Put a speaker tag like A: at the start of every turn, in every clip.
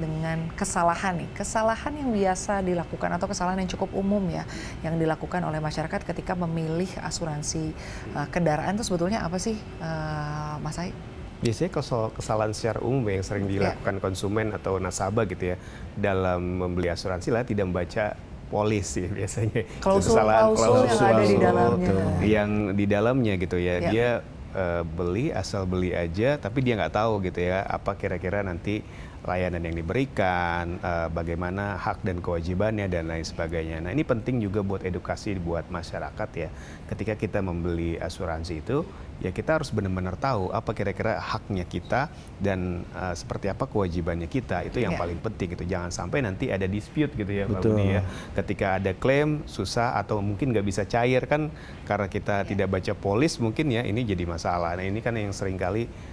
A: dengan kesalahan nih. Kesalahan yang biasa dilakukan atau kesalahan yang cukup umum ya, yang dilakukan oleh masyarakat ketika memilih asuransi kendaraan itu sebetulnya apa sih, Mas Ai?
B: Biasanya kesalahan secara umum yang sering dilakukan konsumen atau nasabah gitu ya dalam membeli asuransi lah tidak membaca polis sih biasanya.
A: Klausul yang ada di dalamnya.
B: Yang di dalamnya gitu ya. Dia beli asal beli aja tapi dia nggak tahu gitu ya apa kira-kira nanti layanan yang diberikan, bagaimana hak dan kewajibannya dan lain sebagainya. Nah ini penting juga buat edukasi buat masyarakat ya. Ketika kita membeli asuransi itu, ya kita harus benar-benar tahu apa kira-kira haknya kita dan seperti apa kewajibannya kita. Itu yang paling penting gitu. Jangan sampai nanti ada dispute gitu ya Mbak Budi ya. Ketika ada klaim susah atau mungkin nggak bisa cair kan karena kita tidak baca polis mungkin ya ini jadi masalah. Nah ini kan yang seringkali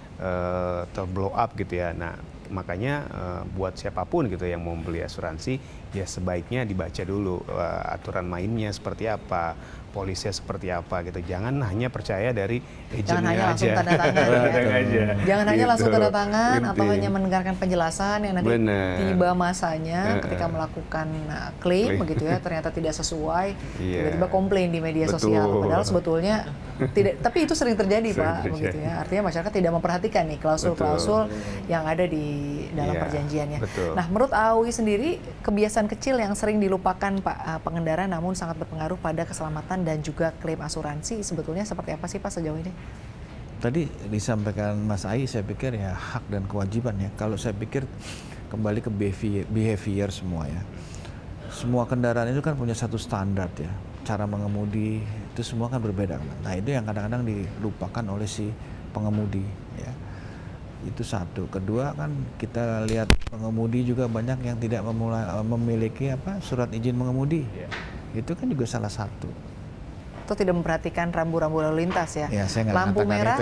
B: terblow up gitu ya. Nah makanya buat siapapun gitu yang mau beli asuransi ya sebaiknya dibaca dulu aturan mainnya seperti apa, polisnya seperti apa gitu. Jangan hanya percaya dari agennya aja.
A: Jangan hanya langsung tanda tangan ya. Jangan hanya langsung tanda tangan atau hanya mendengarkan penjelasan yang nanti tiba masanya ketika melakukan klaim begitu ya ternyata tidak sesuai, tiba-tiba komplain di media sosial. Padahal sebetulnya tidak, tapi itu sering terjadi Pak begitu ya. Artinya masyarakat tidak memperhatikan nih klausul-klausul yang ada di dalam perjanjiannya. Nah, menurut Awi sendiri kebiasaan kecil yang sering dilupakan Pak pengendara namun sangat berpengaruh pada keselamatan dan juga klaim asuransi sebetulnya seperti apa sih Pak sejauh ini?
C: Tadi disampaikan Mas Ai, saya pikir ya hak dan kewajiban ya. Kalau saya pikir kembali ke behavior semua ya. Semua kendaraan itu kan punya satu standar ya. Cara mengemudi itu semua kan berbeda. Nah itu yang kadang-kadang dilupakan oleh si pengemudi ya. Itu satu. Kedua kan kita lihat pengemudi juga banyak yang tidak memiliki surat izin mengemudi. Itu kan juga salah satu.
A: Itu tidak memperhatikan rambu-rambu lalu lintas ya.
C: Lampu
A: merah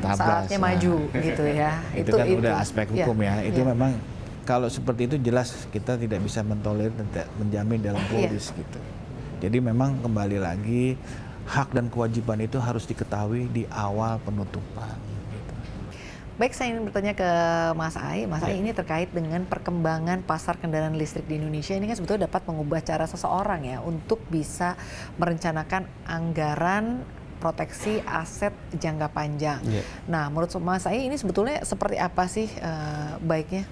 A: saatnya maju gitu ya.
C: Itu kan udah aspek hukum ya. Itu memang kalau seperti itu jelas kita tidak bisa mentolerir dan menjamin dalam polis gitu. Jadi memang kembali lagi hak dan kewajiban itu harus diketahui di awal penutupan.
A: Baik, saya ingin bertanya ke Mas Ai. Mas Ai, ini terkait dengan perkembangan pasar kendaraan listrik di Indonesia. Ini kan sebetulnya dapat mengubah cara seseorang ya untuk bisa merencanakan anggaran proteksi aset jangka panjang. Nah, menurut Mas Ai ini sebetulnya seperti apa sih baiknya?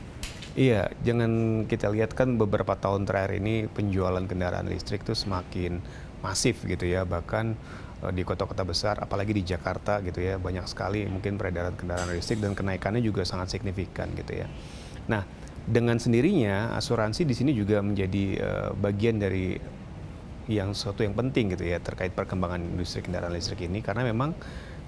B: Iya, jangan kita lihat kan beberapa tahun terakhir ini penjualan kendaraan listrik itu semakin masif gitu ya, bahkan di kota-kota besar, apalagi di Jakarta gitu ya, banyak sekali mungkin peredaran kendaraan listrik dan kenaikannya juga sangat signifikan gitu ya. Nah, dengan sendirinya asuransi di sini juga menjadi bagian dari yang sesuatu yang penting gitu ya terkait perkembangan industri kendaraan listrik ini, karena memang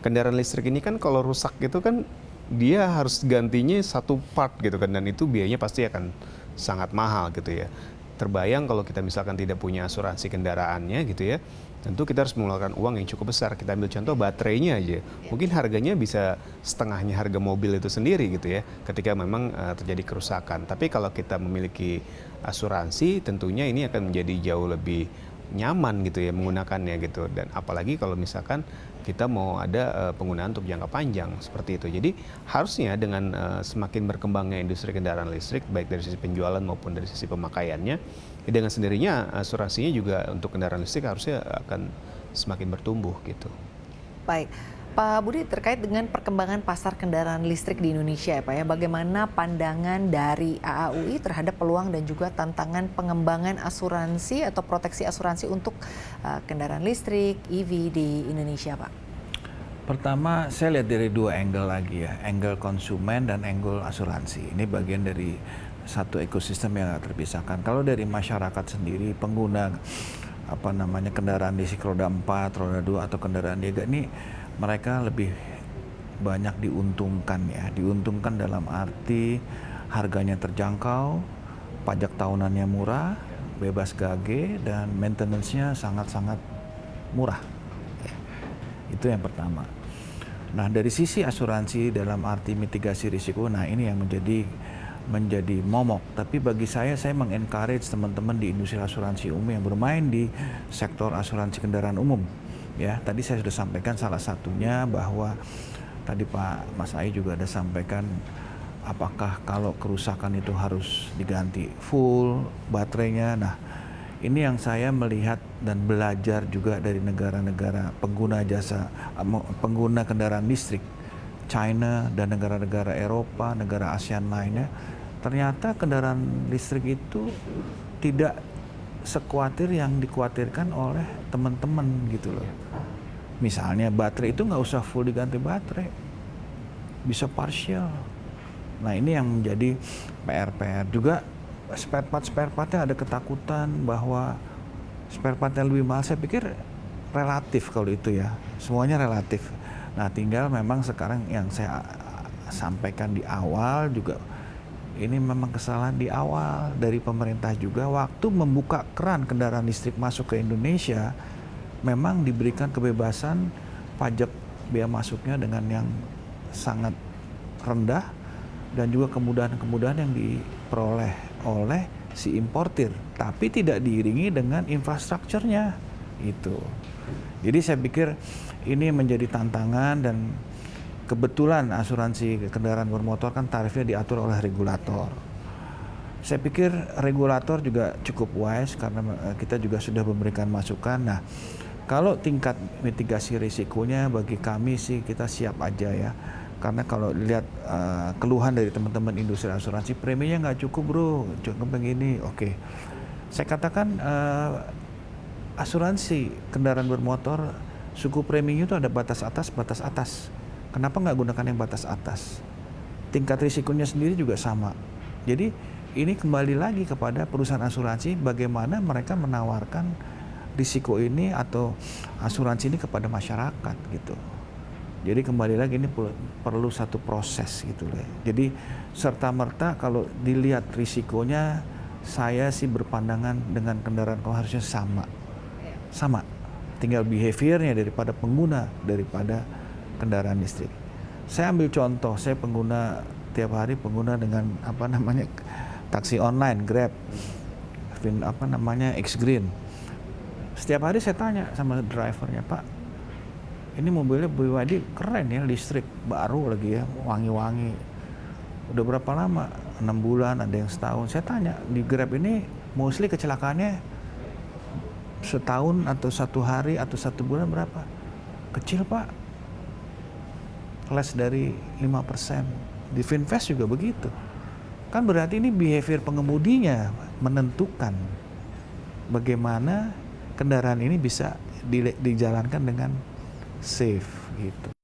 B: kendaraan listrik ini kan kalau rusak gitu kan dia harus gantinya satu part gitu kan, dan itu biayanya pasti akan sangat mahal gitu ya. Terbayang kalau kita misalkan tidak punya asuransi kendaraannya gitu ya, tentu kita harus mengeluarkan uang yang cukup besar. Kita ambil contoh baterainya aja, mungkin harganya bisa setengahnya harga mobil itu sendiri gitu ya, ketika memang terjadi kerusakan. Tapi kalau kita memiliki asuransi, tentunya ini akan menjadi jauh lebih nyaman gitu ya menggunakannya gitu. Dan apalagi kalau misalkan kita mau ada penggunaan untuk jangka panjang seperti itu. Jadi harusnya dengan semakin berkembangnya industri kendaraan listrik, baik dari sisi penjualan maupun dari sisi pemakaiannya, dengan sendirinya asuransinya juga untuk kendaraan listrik harusnya akan semakin bertumbuh gitu.
A: Baik, Pak Budi, terkait dengan perkembangan pasar kendaraan listrik di Indonesia ya Pak ya, bagaimana pandangan dari AAUI terhadap peluang dan juga tantangan pengembangan asuransi atau proteksi asuransi untuk kendaraan listrik EV di Indonesia Pak?
C: Pertama saya lihat dari dua angle lagi ya, angle konsumen dan angle asuransi. Ini bagian dari satu ekosistem yang gak terpisahkan. Kalau dari masyarakat sendiri, pengguna kendaraan listrik roda 4, roda 2 atau kendaraan niaga ini mereka lebih banyak diuntungkan ya. Diuntungkan dalam arti harganya terjangkau, pajak tahunannya murah, bebas gage, dan maintenance-nya sangat-sangat murah. Itu yang pertama. Nah, dari sisi asuransi dalam arti mitigasi risiko, nah ini yang menjadi momok. Tapi bagi saya mengencourage teman-teman di industri asuransi umum yang bermain di sektor asuransi kendaraan umum. Ya, tadi saya sudah sampaikan salah satunya bahwa tadi Pak Mas Ai juga ada sampaikan apakah kalau kerusakan itu harus diganti full baterainya. Nah, ini yang saya melihat dan belajar juga dari negara-negara pengguna pengguna kendaraan listrik, China dan negara-negara Eropa, negara ASEAN lainnya. Ternyata kendaraan listrik itu tidak sekuatir yang dikhawatirkan oleh teman-teman gitu loh. Misalnya baterai itu nggak usah full diganti baterai, bisa partial. Nah, ini yang menjadi PR juga. Spare partnya ada ketakutan bahwa spare partnya lebih mahal. Saya pikir relatif kalau itu ya, semuanya relatif. Nah, tinggal memang sekarang yang saya sampaikan di awal juga, ini memang kesalahan di awal dari pemerintah juga waktu membuka keran kendaraan listrik masuk ke Indonesia. Memang diberikan kebebasan pajak biaya masuknya dengan yang sangat rendah dan juga kemudahan-kemudahan yang diperoleh oleh si importir, tapi tidak diiringi dengan infrastrukturnya itu. Jadi saya pikir ini menjadi tantangan, dan kebetulan asuransi kendaraan bermotor kan tarifnya diatur oleh regulator. Saya pikir regulator juga cukup wise karena kita juga sudah memberikan masukan. Nah, kalau tingkat mitigasi risikonya bagi kami sih kita siap aja ya. Karena kalau lihat keluhan dari teman-teman industri asuransi, preminya nggak cukup bro, cukup begini. Oke. Saya katakan asuransi kendaraan bermotor, suku preminya itu ada batas atas. Kenapa nggak gunakan yang batas atas? Tingkat risikonya sendiri juga sama. Jadi ini kembali lagi kepada perusahaan asuransi, bagaimana mereka menawarkan risiko ini atau asuransi ini kepada masyarakat gitu. Jadi kembali lagi ini perlu satu proses gitu loh. Jadi serta-merta kalau dilihat risikonya, saya sih berpandangan dengan kendaraan kalau harusnya sama. Tinggal behaviornya daripada pengguna daripada kendaraan listrik. Saya ambil contoh, saya tiap hari pengguna dengan taksi online, Grab, Xgreen. Setiap hari saya tanya sama drivernya, Pak, ini mobilnya BYD keren ya, listrik, baru lagi ya, wangi-wangi. Udah berapa lama? 6 bulan, ada yang setahun. Saya tanya, di Grab ini mostly kecelakaannya setahun atau 1 hari atau 1 bulan berapa? Kecil Pak, less dari 5%. Di Finvest juga begitu. Kan berarti ini behavior pengemudinya menentukan bagaimana kendaraan ini bisa dijalankan dengan safe gitu.